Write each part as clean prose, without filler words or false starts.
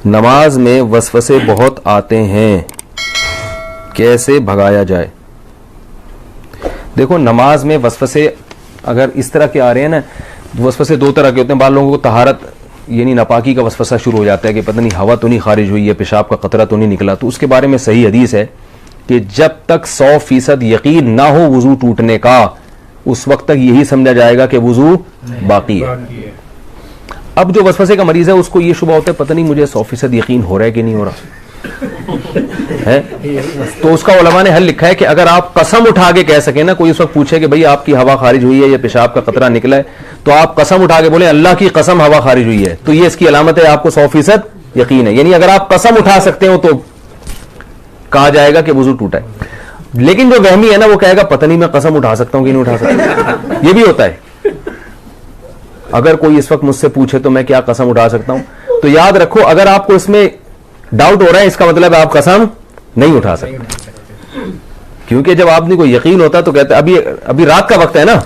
نماز میں وسوسے بہت آتے ہیں, کیسے بھگایا جائے؟ دیکھو نماز میں وسوسے اگر اس طرح کے آ رہے ہیں نا, وسوسے دو طرح کے ہوتے ہیں. بعض لوگوں کو طہارت یعنی ناپاکی کا وسوسہ شروع ہو جاتا ہے کہ پتہ نہیں ہوا تو نہیں خارج ہوئی ہے, پیشاب کا قطرہ تو نہیں نکلا, تو اس کے بارے میں صحیح حدیث ہے کہ جب تک 100% یقین نہ ہو وضو ٹوٹنے کا, اس وقت تک یہی سمجھا جائے گا کہ وضو باقی ہے. اب جو وسوسے کا مریض ہے اس کو یہ شبہ ہوتا ہے پتہ نہیں مجھے 100% یقین ہو رہا ہے کہ نہیں ہو رہا ہے, تو اس کا علماء نے حل لکھا ہے کہ اگر آپ قسم اٹھا کے کہہ سکیں نا, کوئی اس وقت پوچھے کہ بھئی آپ کی ہوا خارج ہوئی ہے یا پیشاب کا قطرہ نکلا ہے, تو آپ قسم اٹھا کے بولیں اللہ کی قسم ہوا خارج ہوئی ہے, تو یہ اس کی علامت ہے آپ کو 100% یقین ہے. یعنی اگر آپ قسم اٹھا سکتے ہو تو کہا جائے گا کہ وضو ٹوٹا ہے. لیکن جو وہمی ہے نا وہ کہے گا پتہ نہیں میں قسم اٹھا سکتا ہوں کہ نہیں اٹھا سکتا. یہ بھی ہوتا ہے. اگر کوئی اس وقت مجھ سے پوچھے تو میں کیا قسم اٹھا سکتا ہوں, تو یاد رکھو اگر آپ کو اس میں ڈاؤٹ ہو رہا ہے اس کا مطلب آپ قسم نہیں اٹھا سکتے, کیونکہ جب آپ نے کوئی یقین ہوتا تو کہتے ابھی رات کا وقت ہے نا,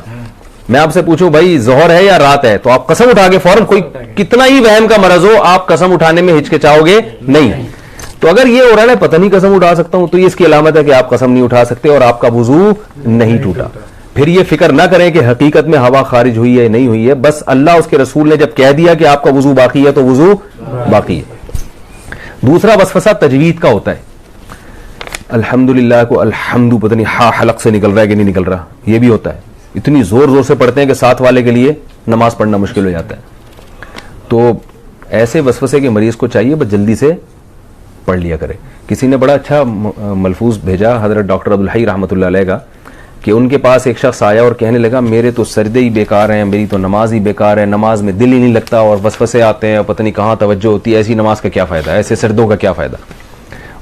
میں آپ سے پوچھوں بھائی ظہر ہے یا رات ہے, تو آپ قسم اٹھا کے فوراً, کوئی کتنا ہی وہم کا مرض ہو آپ قسم اٹھانے میں ہچکچاؤ گے نہیں. تو اگر یہ ہو رہا ہے پتہ نہیں قسم اٹھا سکتا ہوں, تو یہ اس کی علامت ہے کہ آپ قسم نہیں اٹھا سکتے اور آپ کا وضو نہیں ٹوٹا. پھر یہ فکر نہ کریں کہ حقیقت میں ہوا خارج ہوئی ہے نہیں ہوئی ہے, بس اللہ اس کے رسول نے جب کہہ دیا کہ آپ کا وضو باقی ہے تو وضو باقی ہے. دوسرا وسوسہ تجوید کا ہوتا ہے. الحمدللہ کو الحمد پتہ نہیں ہا حلق سے نکل رہا ہے کہ نہیں نکل رہا, یہ بھی ہوتا ہے. اتنی زور زور سے پڑھتے ہیں کہ ساتھ والے کے لیے نماز پڑھنا مشکل ہو جاتا ہے. تو ایسے وسوسے کے مریض کو چاہیے بس جلدی سے پڑھ لیا کرے. کسی نے بڑا اچھا ملفوظ بھیجا حضرت ڈاکٹر عبدالحی رحمۃ اللہ علیہ کا, کہ ان کے پاس ایک شخص آیا اور کہنے لگا میرے تو سجدے ہی بیکار ہیں, میری تو نماز ہی بیکار ہے, نماز میں دل ہی نہیں لگتا اور وسوسے آتے ہیں اور پتہ نہیں کہاں توجہ ہوتی ہے, ایسی نماز کا کیا فائدہ, ایسے سجدوں کا کیا فائدہ.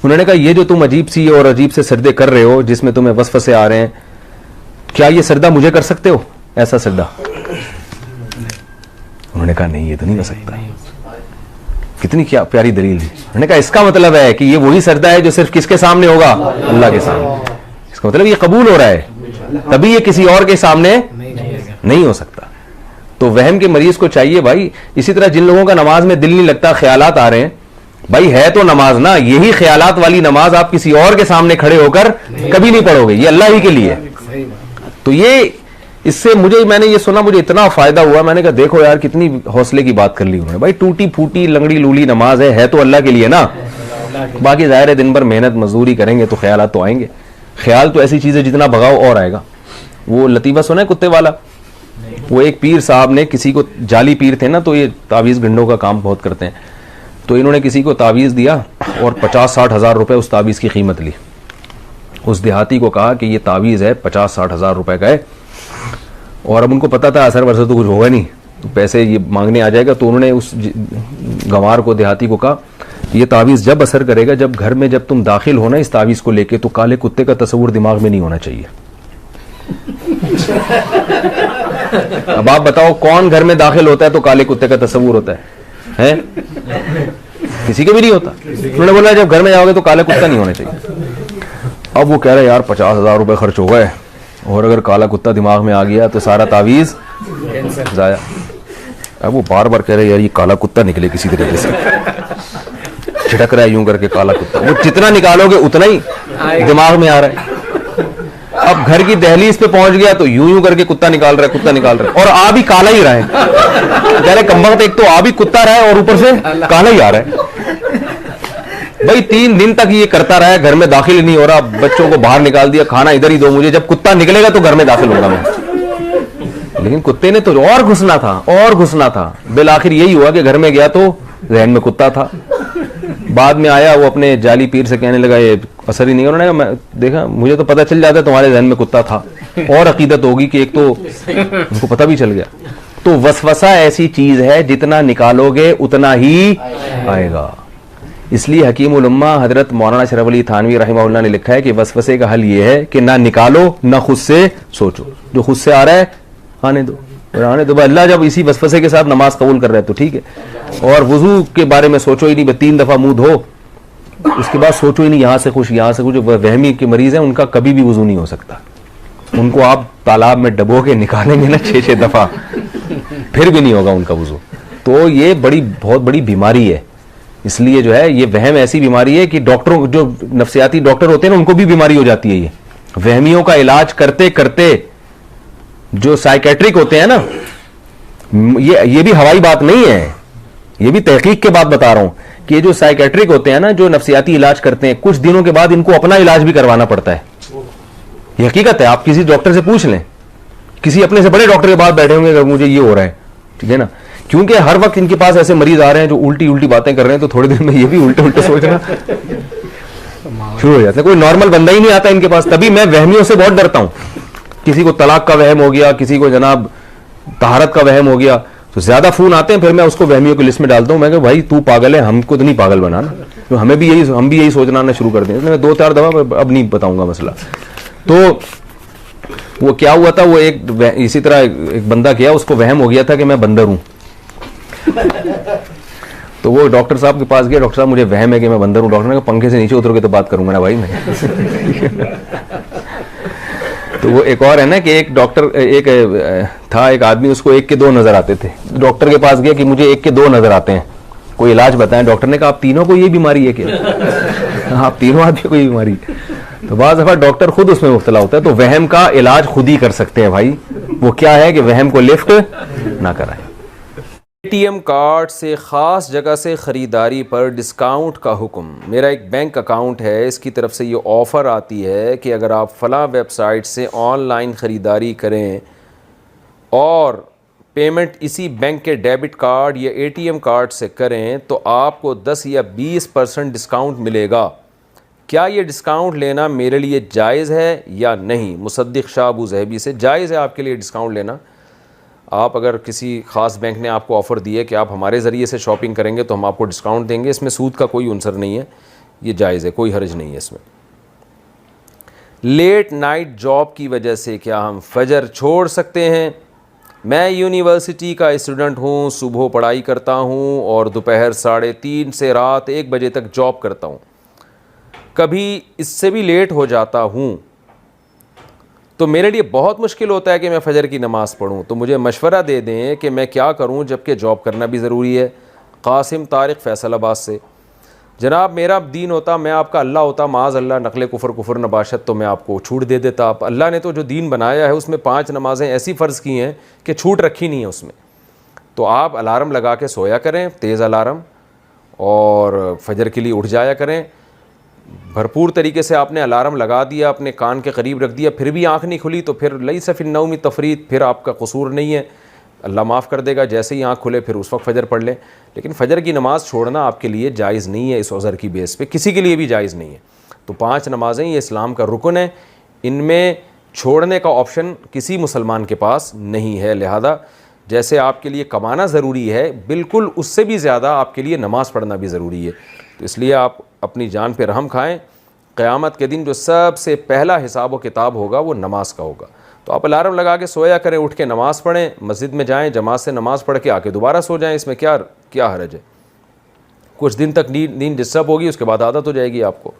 انہوں نے کہا یہ جو تم عجیب سی اور عجیب سے سجدے کر رہے ہو جس میں تمہیں وسوسے آ رہے ہیں, کیا یہ سجدہ مجھے کر سکتے ہو ایسا سجدہ؟ انہوں نے کہا نہیں یہ تو نہیں کر سکتا. کتنی کیا پیاری دلیل ہے. انہوں نے کہا اس کا مطلب ہے کہ یہ وہی سجدہ ہے جو صرف کس کے سامنے ہوگا, اللہ کے سامنے. اس کا مطلب یہ قبول ہو رہا ہے, تبھی یہ کسی اور کے سامنے نہیں ہو سکتا. تو وہم کے مریض کو چاہیے بھائی, اسی طرح جن لوگوں کا نماز میں دل نہیں لگتا, خیالات آ رہے ہیں, بھائی ہے تو نماز نا, یہی خیالات والی نماز آپ کسی اور کے سامنے کھڑے ہو کر کبھی نہیں پڑھو گے, یہ اللہ ہی کے لیے. تو یہ اس سے میں نے یہ سنا, مجھے اتنا فائدہ ہوا, میں نے کہا دیکھو یار کتنی حوصلے کی بات کر لی انہوں نے. بھائی ٹوٹی پھوٹی لنگڑی لولی نماز ہے تو اللہ کے لیے نا, باقی ظاہر ہے دن بھر محنت مزدوری کریں گے تو خیالات تو آئیں گے. خیال تو ایسی چیز ہے جتنا بھگاؤ اور آئے گا. وہ لطیفہ سنا ہے کتے والا, وہ ایک پیر صاحب نے کسی کو, جعلی پیر تھے نا, تو یہ تعویذ گنڈوں کا کام بہت کرتے ہیں, تو انہوں نے کسی کو تعویذ دیا اور 50-60 ہزار روپے اس تعویذ کی قیمت لی. اس دیہاتی کو کہا کہ یہ تعویذ ہے 50-60 ہزار روپے کا ہے, اور اب ان کو پتا تھا اثر ورثہ تو کچھ ہوگا نہیں, تو پیسے یہ مانگنے آ جائے گا. تو انہوں نے اس گنوار کو, دیہاتی کو کہا یہ تعویذ جب اثر کرے گا جب گھر میں جب تم داخل ہونا اس تعویذ کو لے کے, تو کالے کتے کا تصور دماغ میں نہیں ہونا چاہیے. اب آپ بتاؤ کون گھر میں داخل ہوتا ہے تو کالے کتے کا تصور ہوتا ہے؟ کسی کے بھی نہیں ہوتا. انہوں نے بولا جب گھر میں جاؤ گے تو کالا کتا نہیں ہونا چاہیے. اب وہ کہہ رہے یار 50 ہزار روپے خرچ ہو گئے, اور اگر کالا کتا دماغ میں آ گیا تو سارا تعویذ ضائع. اب وہ بار بار کہہ رہے یار یہ کالا کتا نکلے کسی طریقے سے, چھٹک رہا ہے یوں کر کے کالا کتا. وہ جتنا نکالو گے اتنا ہی دماغ میں آ رہا ہے. اب گھر کی دہلیز پہ پہنچ گیا تو یوں کر کے کتا نکال رہا ہے, اور آ بھی کالا ہی رہا ہے. کہہ رہے کم وقت ایک تو آ بھی کتا رہا ہے اور اوپر سے کالا ہی آ رہا ہے. بھائی 3 دن تک یہ کرتا رہا ہے, گھر میں داخل ہی نہیں ہو رہا, بچوں کو باہر نکال دیا, کھانا ادھر ہی دو مجھے, جب کتا نکلے گا تو گھر میں داخل ہوگا میں. لیکن کتے نے تو اور گھسنا تھا. بالآخر یہی ہوا کہ گھر میں گیا تو ذہن میں کتا تھا. بعد میں آیا وہ اپنے جعلی پیر سے کہنے لگا یہ اثر ہی نہیں. انہوں نے کہا دیکھا مجھے تو پتہ چل جاتا ہے تمہارے ذہن میں کتا تھا, اور عقیدت ہوگی کہ ایک تو ان کو پتہ بھی چل گیا. تو وسوسہ ایسی چیز ہے جتنا نکالو گے اتنا ہی آئے گا. اس لیے حکیم الامہ حضرت مولانا شرف علی تھانوی رحمہ اللہ نے لکھا ہے کہ وسوسے کا حل یہ ہے کہ نہ نکالو نہ خود سے سوچو, جو خود سے آ رہا ہے آنے دو. اللہ جب اسی وسوسے کے ساتھ نماز قبول کر رہا ہے تو ٹھیک ہے. اور وضو کے بارے میں سوچو ہی نہیں, 3 دفعہ منہ دھو, اس کے بعد سوچو ہی نہیں یہاں سے کچھ یہاں سے کچھ. وہمی کے مریض ہیں ان کا کبھی بھی وضو نہیں ہو سکتا, ان کو آپ تالاب میں ڈبو کے نکالیں گے نا 6 دفعہ پھر بھی نہیں ہوگا ان کا وضو. تو یہ بہت بڑی بیماری ہے. اس لیے جو ہے یہ وہم ایسی بیماری ہے کہ ڈاکٹروں جو نفسیاتی ڈاکٹر ہوتے ہیں نا ان کو بھی بیماری ہو جاتی ہے. یہ وہمیوں کا علاج کرتے کرتے جو سائیکیٹرک ہوتے ہیں نا, یہ بھی ہوائی بات نہیں ہے, یہ بھی تحقیق کے بعد بتا رہا ہوں کہ یہ جو سائیکیٹرک ہوتے ہیں نا, جو نفسیاتی علاج کرتے ہیں, کچھ دنوں کے بعد ان کو اپنا علاج بھی کروانا پڑتا ہے. یہ حقیقت ہے, آپ کسی ڈاکٹر سے پوچھ لیں, کسی اپنے سے بڑے ڈاکٹر کے بعد بیٹھے ہوں گے اگر مجھے یہ ہو رہا ہے, ٹھیک ہے نا, کیونکہ ہر وقت ان کے پاس ایسے مریض آ رہے ہیں جو الٹی الٹی باتیں کر رہے ہیں, تو تھوڑے دن میں یہ بھی الٹے سوچنا شروع ہو جاتا ہے. کوئی نارمل بندہ ہی نہیں آتا ان کے پاس. تبھی میں وہمیوں سے بہت ڈرتا ہوں. کسی کو طلاق کا وہم ہو گیا, کسی کو جناب طہارت کا وہم ہو گیا, تو زیادہ فون آتے ہیں, پھر میں اس کو وہمیوں کی لسٹ میں ڈالتا ہوں. میں کہ بھائی تو پاگل ہے, ہم کو تو نہیں پاگل بنانا, تو ہم بھی یہی سوچنا شروع کر دیں. میں 2-4 دفعہ اب نہیں بتاؤں گا مسئلہ. تو وہ کیا ہوا تھا, وہ ایک اسی طرح ایک بندہ کیا, اس کو وہم ہو گیا تھا کہ میں بندر ہوں. تو وہ ڈاکٹر صاحب کے پاس گیا, ڈاکٹر صاحب مجھے وہم ہے کہ میں بندر ہوں. ڈاکٹر نے کہا پنکھے سے نیچے اتر کے تو بات کروں گا نا بھائی میں. تو وہ ایک اور ہے نا کہ ایک ڈاکٹر ایک تھا, ایک آدمی, اس کو 1 کے 2 نظر آتے تھے. ڈاکٹر کے پاس گیا کہ مجھے 1 کے 2 نظر آتے ہیں, کوئی علاج بتائیں. ڈاکٹر نے کہا آپ تینوں کو یہ بیماری ہے کیا؟ آپ تینوں آدمی کو یہ بیماری. تو بعض دفعہ ڈاکٹر خود اس میں مبتلا ہوتا ہے. تو وہم کا علاج خود ہی کر سکتے ہیں بھائی. وہ کیا ہے کہ وہم کو لفٹ نہ کرائیں. اے ٹی ایم کارڈ سے خاص جگہ سے خریداری پر ڈسکاؤنٹ کا حکم. میرا ایک بینک اکاؤنٹ ہے, اس کی طرف سے یہ آفر آتی ہے کہ اگر آپ فلاں ویب سائٹ سے آن لائن خریداری کریں اور پیمنٹ اسی بینک کے ڈیبٹ کارڈ یا اے ٹی ایم کارڈ سے کریں تو آپ کو 10 یا 20% ڈسکاؤنٹ ملے گا. کیا یہ ڈسکاؤنٹ لینا میرے لیے جائز ہے یا نہیں؟ مصدق شاہ ابو ظہبی سے. جائز ہے آپ کے لیے ڈسکاؤنٹ لینا. آپ اگر کسی خاص بینک نے آپ کو آفر دی ہے کہ آپ ہمارے ذریعے سے شاپنگ کریں گے تو ہم آپ کو ڈسکاؤنٹ دیں گے, اس میں سود کا کوئی عنصر نہیں ہے, یہ جائز ہے, کوئی حرج نہیں ہے اس میں. لیٹ نائٹ جاب کی وجہ سے کیا ہم فجر چھوڑ سکتے ہیں؟ میں یونیورسٹی کا اسٹوڈنٹ ہوں, صبح پڑھائی کرتا ہوں اور دوپہر 3:30 سے رات 1 بجے تک جاب کرتا ہوں. کبھی اس سے بھی لیٹ ہو جاتا ہوں تو میرے لیے بہت مشکل ہوتا ہے کہ میں فجر کی نماز پڑھوں. تو مجھے مشورہ دے دیں کہ میں کیا کروں جبکہ جاب کرنا بھی ضروری ہے. قاسم طارق فیصل آباد سے. جناب میرا دین ہوتا, میں آپ کا اللہ ہوتا, معاذ اللہ نقل کفر نباشت, تو میں آپ کو چھوٹ دے دیتا. اللہ نے تو جو دین بنایا ہے اس میں 5 نمازیں ایسی فرض کی ہیں کہ چھوٹ رکھی نہیں ہے اس میں. تو آپ الارم لگا کے سویا کریں, تیز الارم, اور فجر کے لیے اٹھ جایا کریں. بھرپور طریقے سے آپ نے الارم لگا دیا, اپنے کان کے قریب رکھ دیا, پھر بھی آنکھ نہیں کھلی تو پھر لیس فی النوم تفریط, پھر آپ کا قصور نہیں ہے, اللہ معاف کر دے گا. جیسے ہی آنکھ کھلے پھر اس وقت فجر پڑھ لیں. لیکن فجر کی نماز چھوڑنا آپ کے لیے جائز نہیں ہے اس عذر کی بیس پہ, کسی کے لیے بھی جائز نہیں ہے. تو 5 نمازیں یہ اسلام کا رکن ہے, ان میں چھوڑنے کا آپشن کسی مسلمان کے پاس نہیں ہے. لہذا جیسے آپ کے لیے کمانا ضروری ہے, بالکل اس سے بھی زیادہ آپ کے لیے نماز پڑھنا بھی ضروری ہے. تو اس لیے آپ اپنی جان پہ رحم کھائیں. قیامت کے دن جو سب سے پہلا حساب و کتاب ہوگا وہ نماز کا ہوگا. تو آپ الارم لگا کے سویا کریں, اٹھ کے نماز پڑھیں, مسجد میں جائیں, جماعت سے نماز پڑھ کے آ کے دوبارہ سو جائیں. اس میں کیا حرج ہے؟ کچھ دن تک نیند ڈسٹرب ہوگی, اس کے بعد عادت ہو جائے گی آپ کو.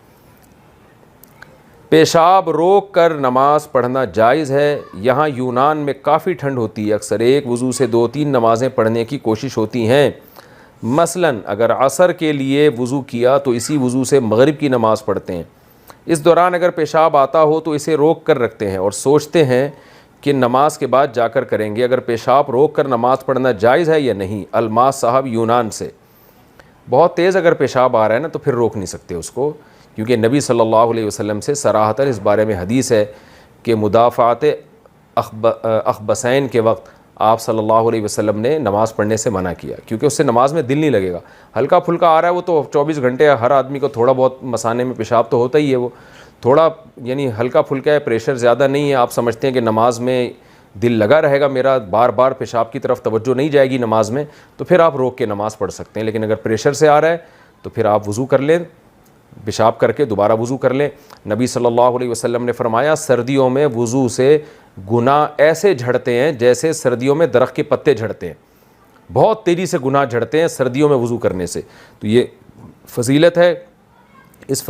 پیشاب روک کر نماز پڑھنا جائز ہے؟ یہاں یونان میں کافی ٹھنڈ ہوتی ہے, اکثر ایک وضو سے 2-3 نمازیں پڑھنے کی کوشش ہوتی ہیں. مثلاً اگر عصر کے لیے وضو کیا تو اسی وضو سے مغرب کی نماز پڑھتے ہیں. اس دوران اگر پیشاب آتا ہو تو اسے روک کر رکھتے ہیں اور سوچتے ہیں کہ نماز کے بعد جا کر کریں گے. اگر پیشاب روک کر نماز پڑھنا جائز ہے یا نہیں؟ الماس صاحب یونان سے. بہت تیز اگر پیشاب آ رہا ہے نا تو پھر روک نہیں سکتے اس کو, کیونکہ نبی صلی اللہ علیہ وسلم سے صراحتاً اس بارے میں حدیث ہے کہ مدافعات اخبثین کے وقت آپ صلی اللہ علیہ وسلم نے نماز پڑھنے سے منع کیا, کیونکہ اس سے نماز میں دل نہیں لگے گا. ہلکا پھلکا آ رہا ہے وہ تو 24 گھنٹے ہر آدمی کو تھوڑا بہت مثانے میں پیشاب تو ہوتا ہی ہے, وہ تھوڑا یعنی ہلکا پھلکا ہے, پریشر زیادہ نہیں ہے. آپ سمجھتے ہیں کہ نماز میں دل لگا رہے گا میرا, بار بار پیشاب کی طرف توجہ نہیں جائے گی نماز میں, تو پھر آپ روک کے نماز پڑھ سکتے ہیں. لیکن اگر پریشر سے آ رہا ہے تو پھر آپ وضو کر لیں, پیشاب کر کے دوبارہ وضو کر لیں. نبی صلی اللہ علیہ وسلم نے فرمایا سردیوں میں وضو سے گناہ ایسے جھڑتے ہیں جیسے سردیوں میں درخت کے پتے جھڑتے ہیں, بہت تیزی سے گناہ جھڑتے ہیں سردیوں میں وضو کرنے سے. تو یہ فضیلت ہے. اس